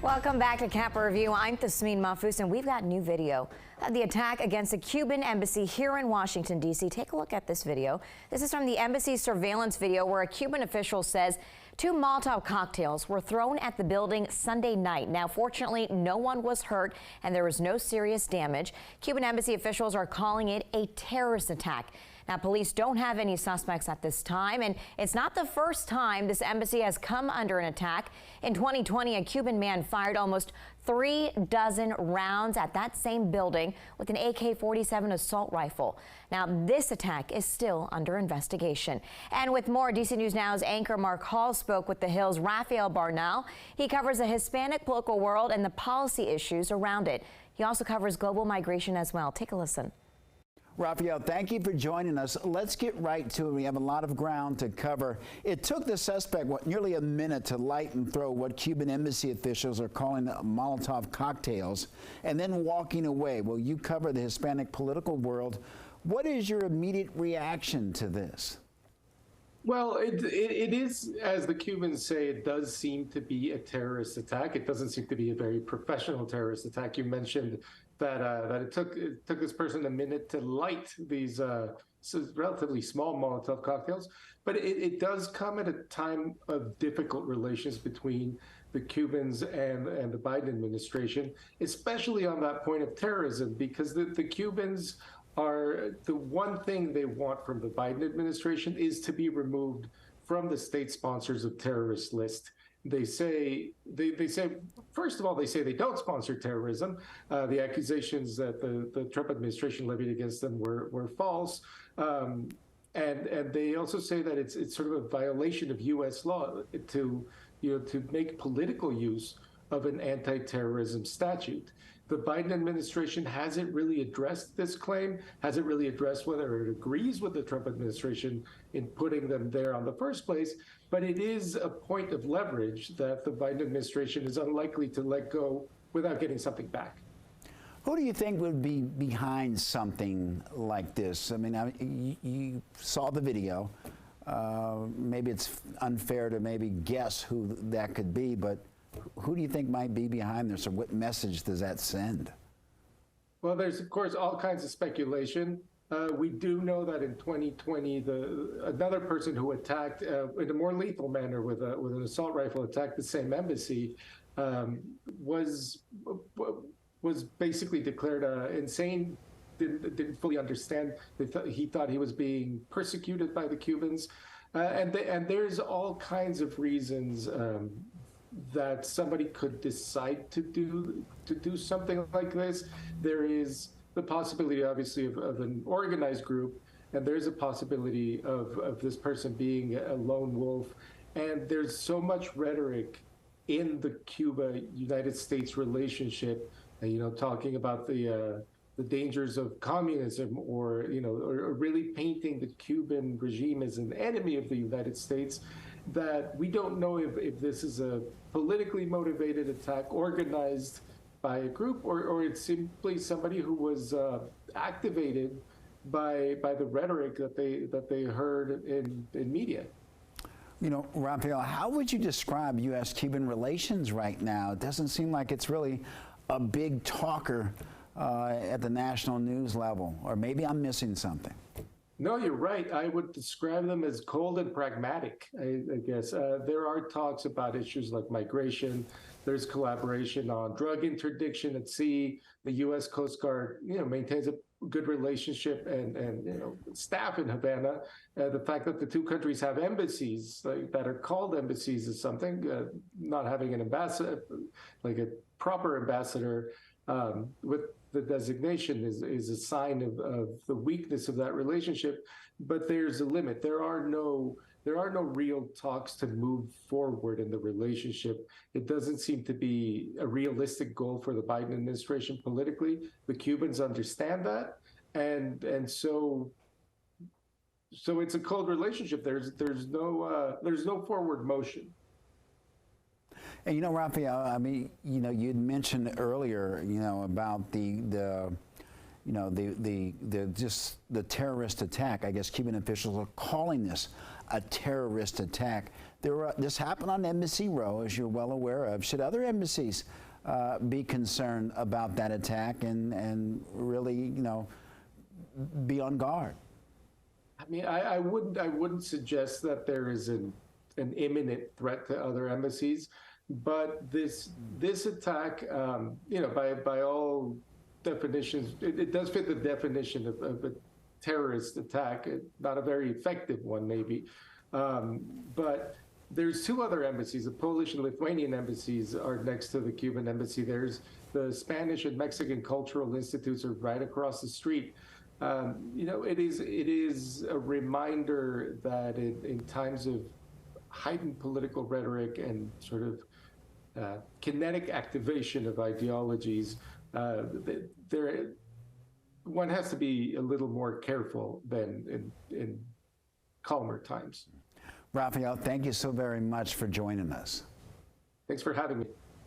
Welcome back to Capper Review. I'm Tasmin Mahfouz, and we've got new video of the attack against the Cuban Embassy here in Washington, D.C. Take a look at this video. This is from the embassy's surveillance video where a Cuban official says 2 Molotov cocktails were thrown at the building Sunday night. Now, fortunately, no one was hurt and there was no serious damage. Cuban Embassy officials are calling it a terrorist attack. Now, police don't have any suspects at this time, and it's not the first time this embassy has come under an attack. In 2020, a Cuban man fired almost 36 rounds at that same building with an AK-47 assault rifle. Now, this attack is still under investigation. And with more, DC News Now's anchor Mark Hall spoke with the Hill's Raphael Bernal. He covers the Hispanic political world and the policy issues around it. He also covers global migration as well. Take a listen. Raphael, thank you for joining us. Let's get right to it. We have a lot of ground to cover. It took the suspect, nearly a minute to light and throw what Cuban embassy officials are calling Molotov cocktails and then walking away. Well, you cover the Hispanic political world. What is your immediate reaction to this? Well, it is, as the Cubans say, it does seem to be a terrorist attack. It doesn't seem to be a very professional terrorist attack. You mentioned that it took this person a minute to light these relatively small Molotov cocktails, but it does come at a time of difficult relations between the Cubans and the Biden administration, especially on that point of terrorism, because the Cubans are, the one thing they want from the Biden administration is to be removed from the state sponsors of terrorist list. They say, first of all, they say they don't sponsor terrorism. The accusations that the Trump administration levied against them were false. And they also say that it's sort of a violation of U.S. law to make political use of an anti-terrorism statute. The Biden administration hasn't really addressed this claim, hasn't really addressed whether it agrees with the Trump administration in putting them there on the first place, but it is a point of leverage that the Biden administration is unlikely to let go without getting something back. Who do you think would be behind something like this? I mean, you saw the video. Maybe it's unfair to maybe guess who that could be, but who do you think might be behind this, or what message does that send? Well, there's, of course, all kinds of speculation. We do know that in 2020, another person who attacked in a more lethal manner with an assault rifle attacked the same embassy was basically declared insane. Didn't fully understand. He thought he was being persecuted by the Cubans, and there's all kinds of reasons that somebody could decide to do something like this. There is the possibility, obviously, of an organized group, and there's a possibility of this person being a lone wolf. And there's so much rhetoric in the Cuba-United States relationship, talking about the dangers of communism, or really painting the Cuban regime as an enemy of the United States, that we don't know if this is a politically motivated attack organized by a group, or it's simply somebody who was activated by the rhetoric that they heard in media. Raphael, how would you describe U.S.-Cuban relations right now? It doesn't seem like it's really a big talker at the national news level, or maybe I'm missing something. No, you're right. I would describe them as cold and pragmatic, I guess. There are talks about issues like migration. There's collaboration on drug interdiction at sea. The U.S. Coast Guard, maintains a good relationship and staff in Havana. The fact that the two countries have embassies that are called embassies is something. Not having an ambassador, like a proper ambassador, with the designation is a sign of the weakness of that relationship, but there's a limit. There are no real talks to move forward in the relationship. It doesn't seem to be a realistic goal for the Biden administration politically. The Cubans understand that, and so it's a cold relationship. There's no forward motion. And Raphael, I mean, you'd mentioned earlier, about the terrorist attack. I guess Cuban officials are calling this a terrorist attack. This happened on Embassy Row, as you're well aware of. Should other embassies be concerned about that attack and really, you know, be on guard? I mean, I wouldn't suggest that there is an imminent threat to other embassies, but this attack, you know, by all definitions, it does fit the definition of a terrorist attack. Not a very effective one, maybe, but there's two other embassies. The Polish and Lithuanian embassies are next to the Cuban embassy. There's the Spanish and Mexican Cultural Institutes are right across the street. You know, it is a reminder that in times of heightened political rhetoric and sort of kinetic activation of ideologies, one has to be a little more careful than in calmer times. Raphael, thank you so very much for joining us. Thanks for having me.